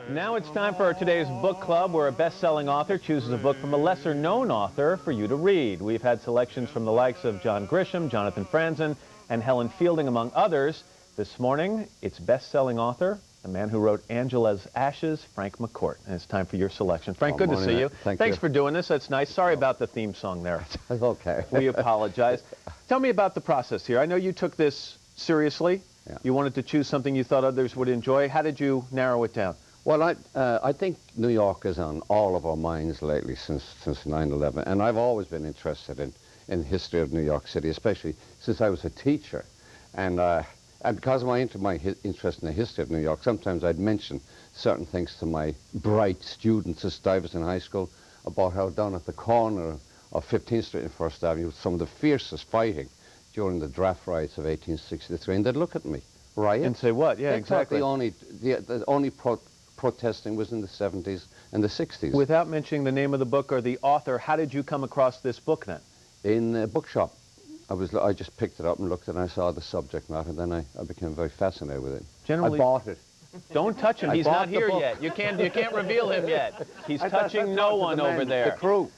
Now it's time for today's book club, where a best-selling author chooses a book from a lesser-known author for you to read. We've had selections from the likes of John Grisham, Jonathan Franzen, and Helen Fielding, among others. This morning, it's best-selling author, the man who wrote Angela's Ashes, Frank McCourt. And it's time for your selection. Frank, good to see you. Thanks for doing this. That's nice. Sorry about the theme song there. That's okay. We apologize. Tell me about the process here. I know you took this seriously. Yeah. You wanted to choose something you thought others would enjoy. How did you narrow it down? Well, I think New York is on all of our minds lately since 9/11, and I've always been interested in the history of New York City, especially since I was a teacher. And because of my interest in the history of New York, sometimes I'd mention certain things to my bright students at Stuyvesant High School about how down at the corner of 15th Street and First Avenue, some of the fiercest fighting during the draft riots of 1863, and they'd look at me, riot? And say what? Yeah, exactly. The only protesting was in the 70s and the 60s. Without mentioning the name of the book or the author, how did you come across this book then? In a bookshop. I just picked it up and looked at it, and I saw the subject matter, and then I became very fascinated with it. Generally, I bought it. Don't touch him. He's not here yet. You can't reveal him yet. He's touching no one over there. The crew.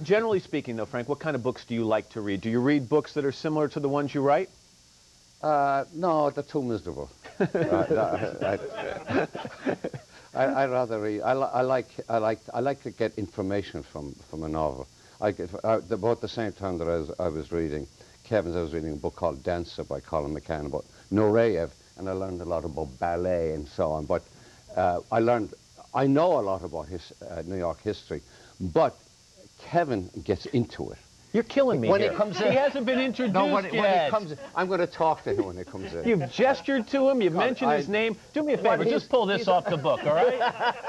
Generally speaking, though, Frank, what kind of books do you like to read? Do you read books that are similar to the ones you write? No, they're too miserable. I'd rather read. I like to get information from a novel. About the same time that I was reading Kevin's, I was reading a book called Dancer by Colin McCann about Nureyev, and I learned a lot about ballet and so on. But I know a lot about New York history, but Kevin gets into it. You're killing me when here. He comes in. He hasn't been introduced when yet. He comes in, I'm going to talk to him when he comes in. You've gestured to him. You've mentioned his name. Do me a favor. Just pull this off the book, all right?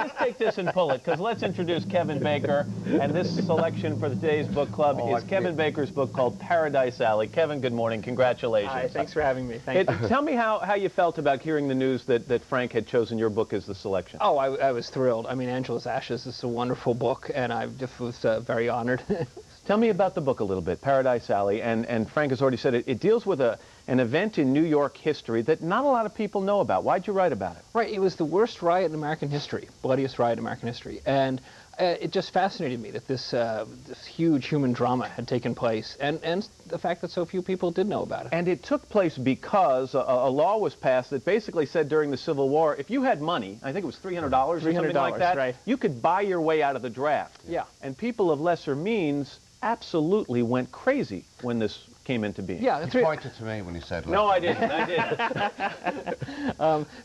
Just take this and pull it, because let's introduce Kevin Baker. And this selection for today's book club is Kevin Baker's book called Paradise Alley. Kevin, good morning. Congratulations. Hi, thanks for having me. Thank you. Tell me how you felt about hearing the news that Frank had chosen your book as the selection. Oh, I was thrilled. I mean, Angela's Ashes is a wonderful book, and I just was very honored. Tell me about the book a little bit, Paradise Alley, and Frank has already said it deals with an event in New York history that not a lot of people know about. Why'd you write about it? Right, it was the worst riot in American history, bloodiest riot in American history, and it just fascinated me that this huge human drama had taken place, and the fact that so few people did know about it. And it took place because a law was passed that basically said during the Civil War, if you had money, I think it was $300 or something like that, right, you could buy your way out of the draft. Yeah. And people of lesser means absolutely went crazy when this came into being. Yeah, he pointed to me when he said. No, I didn't. I didn't.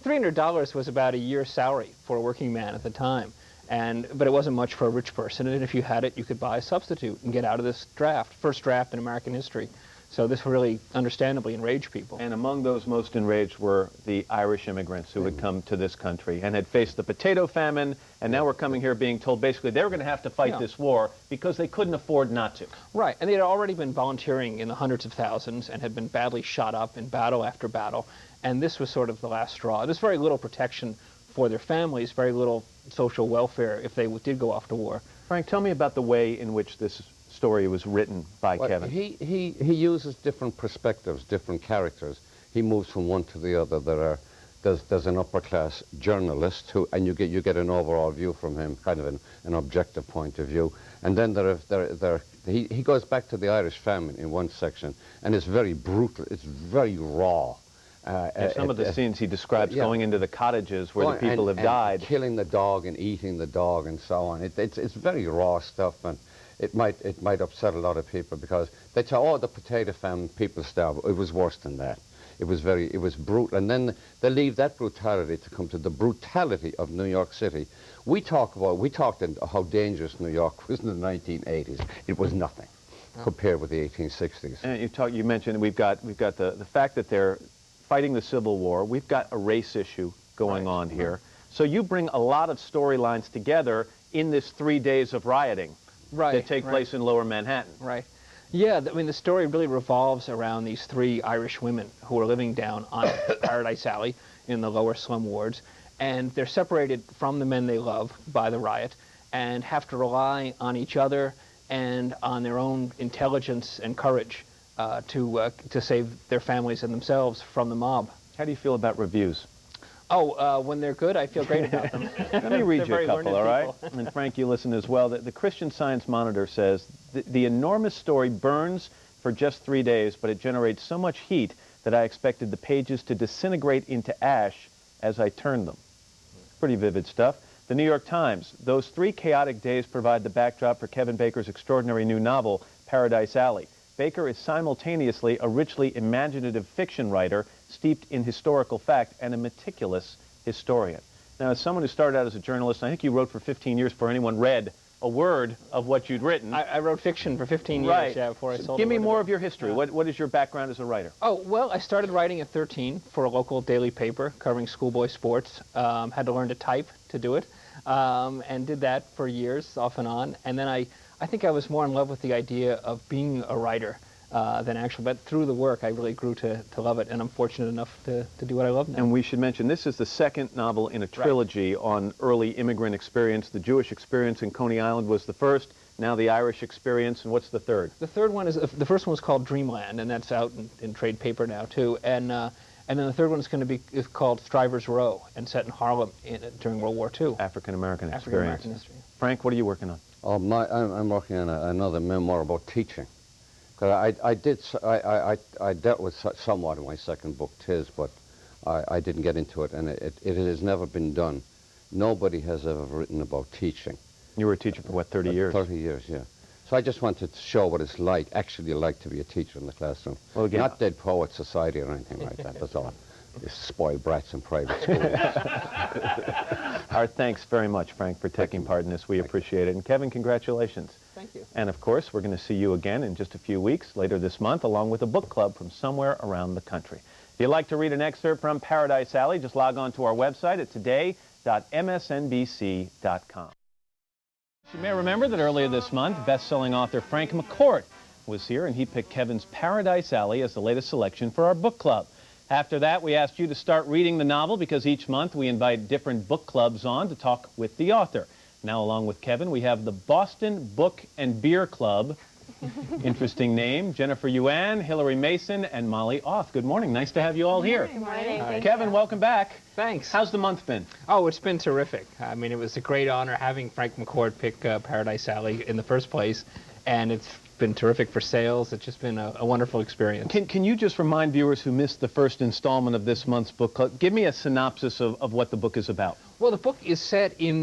$300 was about a year's salary for a working man at the time, but it wasn't much for a rich person. And if you had it, you could buy a substitute and get out of this draft, first draft in American history. So this really, understandably, enraged people. And among those most enraged were the Irish immigrants who had come to this country and had faced the potato famine, and now we're coming here being told basically they were going to have to fight this war because they couldn't afford not to. Right, and they had already been volunteering in the hundreds of thousands and had been badly shot up in battle after battle, and this was sort of the last straw. There's very little protection for their families, very little social welfare if they did go off to war. Frank, tell me about the way in which this story was written by Kevin. He uses different perspectives, different characters. He moves from one to the other. There's an upper class journalist and you get an overall view from him, kind of an objective point of view. And then he goes back to the Irish famine in one section, and it's very brutal. It's very raw. Some of the scenes he describes going into the cottages where the people have died, killing the dog and eating the dog and so on. It's very raw stuff, and it might upset a lot of people because they say, oh, the potato famine, people starve. It was worse than that. It was brutal. And then they leave that brutality to come to the brutality of New York City. We talked how dangerous New York was in the 1980s. It was nothing compared with the 1860s. And you mentioned we've got the fact that they're fighting the Civil War. We've got a race issue going on here. So you bring a lot of storylines together in this 3 days of rioting. That take place in Lower Manhattan. Right. Yeah, I mean, the story really revolves around these 3 Irish women who are living down on Paradise Alley in the lower slum wards, and they're separated from the men they love by the riot and have to rely on each other and on their own intelligence and courage to save their families and themselves from the mob. How do you feel about reviews? Oh, when they're good, I feel great about them. Let me read you They're a very couple, learned all right? people. And Frank, you listen as well. The Christian Science Monitor says, the enormous story burns for just 3 days, but it generates so much heat that I expected the pages to disintegrate into ash as I turned them. Pretty vivid stuff. The New York Times, those 3 chaotic days provide the backdrop for Kevin Baker's extraordinary new novel, Paradise Alley. Baker is simultaneously a richly imaginative fiction writer steeped in historical fact and a meticulous historian. Now, as someone who started out as a journalist, I think you wrote for 15 years before anyone read a word of what you'd written. I wrote fiction for 15 years, right. yeah, before I sold Give a me word more it. of your history. Yeah. What is your background as a writer? Oh, well, I started writing at 13 for a local daily paper covering schoolboy sports. Had to learn to type to do it, and did that for years, off and on. And then I think I was more in love with the idea of being a writer than actually, but through the work I really grew to love it, and I'm fortunate enough to do what I love now. And we should mention, this is the second novel in a trilogy on early immigrant experience. The Jewish experience in Coney Island was the first, now the Irish experience, and what's the third? The third one is, the first one was called Dreamland, and that's out in trade paper now too, and then the third one is going to be called Strivers Row, and set in Harlem during World War II. African-American experience. African-American history. Frank, what are you working on? Oh, I'm working on another memoir about teaching. Because I dealt with somewhat in my second book, Tis, but I didn't get into it, and it has never been done. Nobody has ever written about teaching. You were a teacher for, what, 30 years? 30 years, yeah. So I just wanted to show what it's actually like to be a teacher in the classroom. Well, again, not Dead Poet Society or anything like that. That's all. You spoiled brats in private schools. Our thanks very much, Frank, for taking part in this. We appreciate it. And Kevin, congratulations. Thank you. And of course, we're going to see you again in just a few weeks, later this month, along with a book club from somewhere around the country. If you'd like to read an excerpt from Paradise Alley, just log on to our website at today.msnbc.com. You may remember that earlier this month, best-selling author Frank McCourt was here, and he picked Kevin's Paradise Alley as the latest selection for our book club. After that, we asked you to start reading the novel because each month we invite different book clubs on to talk with the author. Now, along with Kevin, we have the Boston Book and Beer Club. Interesting name. Jennifer Yuan, Hillary Mason, and Molly Oth. Good morning. Nice to have you all here. Good morning. Kevin, welcome back. Thanks. How's the month been? Oh, it's been terrific. I mean, it was a great honor having Frank McCourt pick Paradise Alley in the first place, and it's been terrific for sales. It's just been a wonderful experience. Can you just remind viewers who missed the first installment of this month's book club, give me a synopsis of what the book is about? Well, the book is set in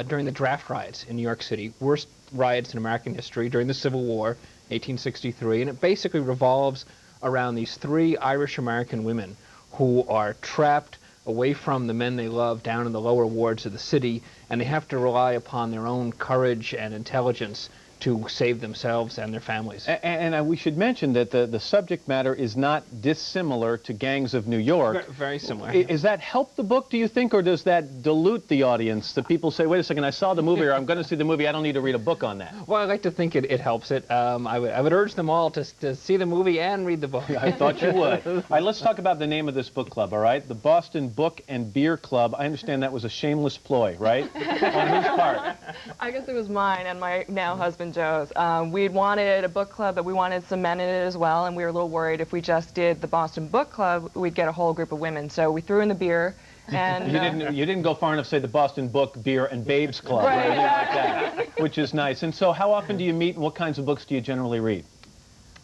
during the draft riots in New York City, worst riots in American history during the Civil War, 1863, and it basically revolves around these 3 Irish-American women who are trapped away from the men they love down in the lower wards of the city, and they have to rely upon their own courage and intelligence to save themselves and their families. And we should mention that the subject matter is not dissimilar to Gangs of New York. Very similar. Is that help the book, do you think, or does that dilute the audience? The people say, wait a second, I saw the movie, or I'm going to see the movie, I don't need to read a book on that. Well, I like to think it helps it. I would urge them all to see the movie and read the book. I thought you would. All right, let's talk about the name of this book club, all right? The Boston Book and Beer Club. I understand that was a shameless ploy, right? On whose part? I guess it was mine and my now husband Joe's. We wanted a book club, but we wanted some men in it as well, and we were a little worried if we just did the Boston Book Club, we'd get a whole group of women. So we threw in the beer, and you didn't go far enough to say the Boston Book, Beer, and Babes Club, right, or anything like that, which is nice. And so how often do you meet, and what kinds of books do you generally read?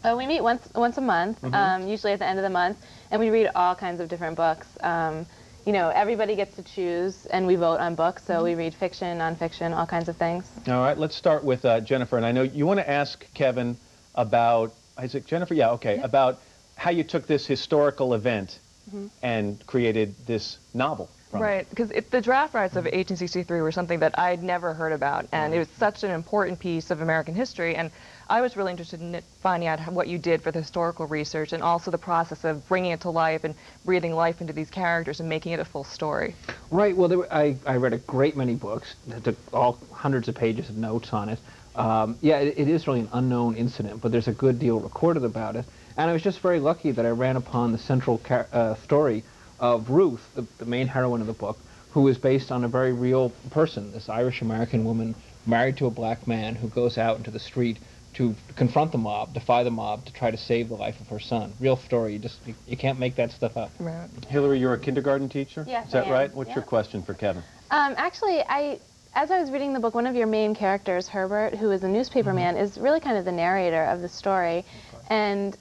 We meet once a month, usually at the end of the month, and we read all kinds of different books. You know, everybody gets to choose, and we vote on books, so we read fiction, nonfiction, all kinds of things. All right, let's start with Jennifer, and I know you want to ask Kevin about, is it Jennifer? Yeah, okay, about how you took this historical event and created this novel. right, because the draft riots of 1863 were something that I'd never heard about, and it was such an important piece of American history, and I was really interested in finding out what you did for the historical research and also the process of bringing it to life and breathing life into these characters and making it a full story. Right. Well, I read a great many books, took all hundreds of pages of notes on it. Yeah, it is really an unknown incident, but there's a good deal recorded about it. And I was just very lucky that I ran upon the central story of Ruth, the main heroine of the book, who is based on a very real person, this Irish-American woman married to a black man who goes out into the street to confront the mob, defy the mob, to try to save the life of her son. Real story. You can't make that stuff up. Right. Hillary, you're a kindergarten teacher? Yes, Is that I am. right? What's Yeah. your question for Kevin? Actually, as I was reading the book, one of your main characters, Herbert, who is a newspaper man, is really kind of the narrator of the story, and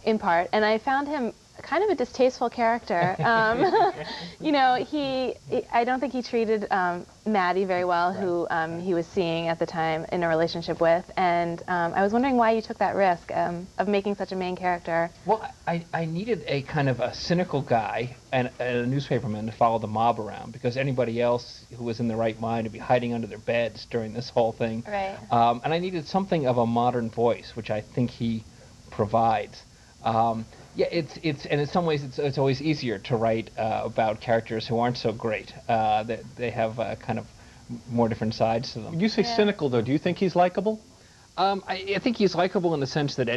in part, and I found him kind of a distasteful character. You know, I don't think he treated Maddie very well, who he was seeing at the time in a relationship with, and I was wondering why you took that risk of making such a main character. Well, I needed a kind of a cynical guy and a newspaperman to follow the mob around, because anybody else who was in their right mind would be hiding under their beds during this whole thing. Right. And I needed something of a modern voice, which I think he provides. Yeah, it's and in some ways it's always easier to write about characters who aren't so great. They have kind of more different sides to them. You say cynical, though. Do you think he's likable? I think he's likable in the sense that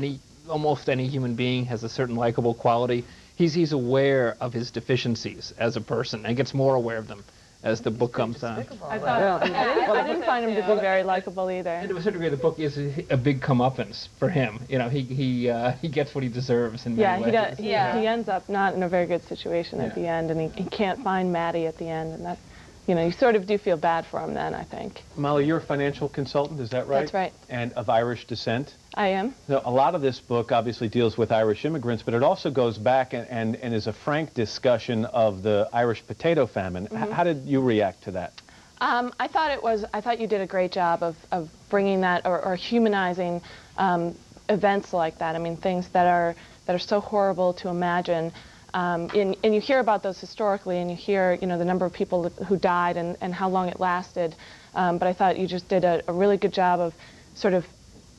almost any human being has a certain likable quality. He's aware of his deficiencies as a person and gets more aware of them as the book comes on. I didn't find him to be very likable either. And to a certain degree, the book is a big comeuppance for him. You know, he gets what he deserves in many ways. He ends up not in a very good situation at the end, and he can't find Maddie at the end, and that, you know, you sort of do feel bad for him then, I think. Molly, you're a financial consultant, is that right? That's right. And of Irish descent? I am. Now, a lot of this book obviously deals with Irish immigrants, but it also goes back and is a frank discussion of the Irish potato famine. How did you react to that? I thought you did a great job of bringing that or humanizing events like that. I mean, things that are so horrible to imagine. And you hear about those historically, and you hear, you know, the number of people who died and how long it lasted. But I thought you just did a really good job of sort of,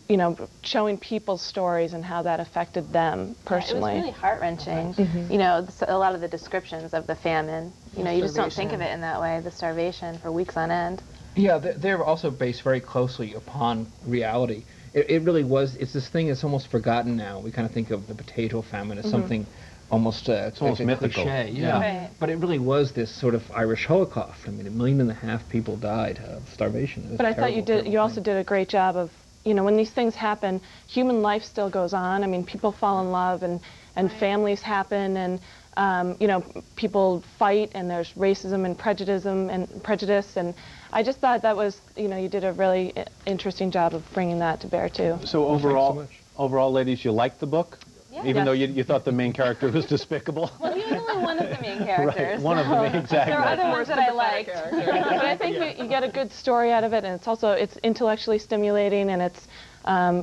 you know, showing people's stories and how that affected them personally. It was really heart-wrenching. You know, a lot of the descriptions of the famine, you know, you just don't think of it in that way, the starvation for weeks on end. Yeah, they're also based very closely upon reality. It really was, it's this thing that's almost forgotten now. We kind of think of the potato famine as something almost, it's almost mythical. Cliche. Yeah. Right. But it really was this sort of Irish Holocaust. I mean, 1.5 million people died of starvation. But I thought you also did a great job of, you know, when these things happen, human life still goes on. I mean, people fall in love and families happen, and you know, people fight, and there's racism and prejudice, and I just thought that was, you know, you did a really interesting job of bringing that to bear too. So overall, ladies, you liked the book? Yeah. Even though you thought the main character was despicable? Well, he was only one of the main characters. Right, one of them, exactly. There were other ones that I liked. But I think you get a good story out of it, and it's intellectually stimulating, and it's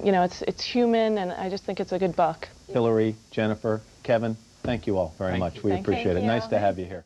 you know, it's human, and I just think it's a good book. Hillary, Jennifer, Kevin, thank you all very much. We appreciate it. you. Nice to have you here.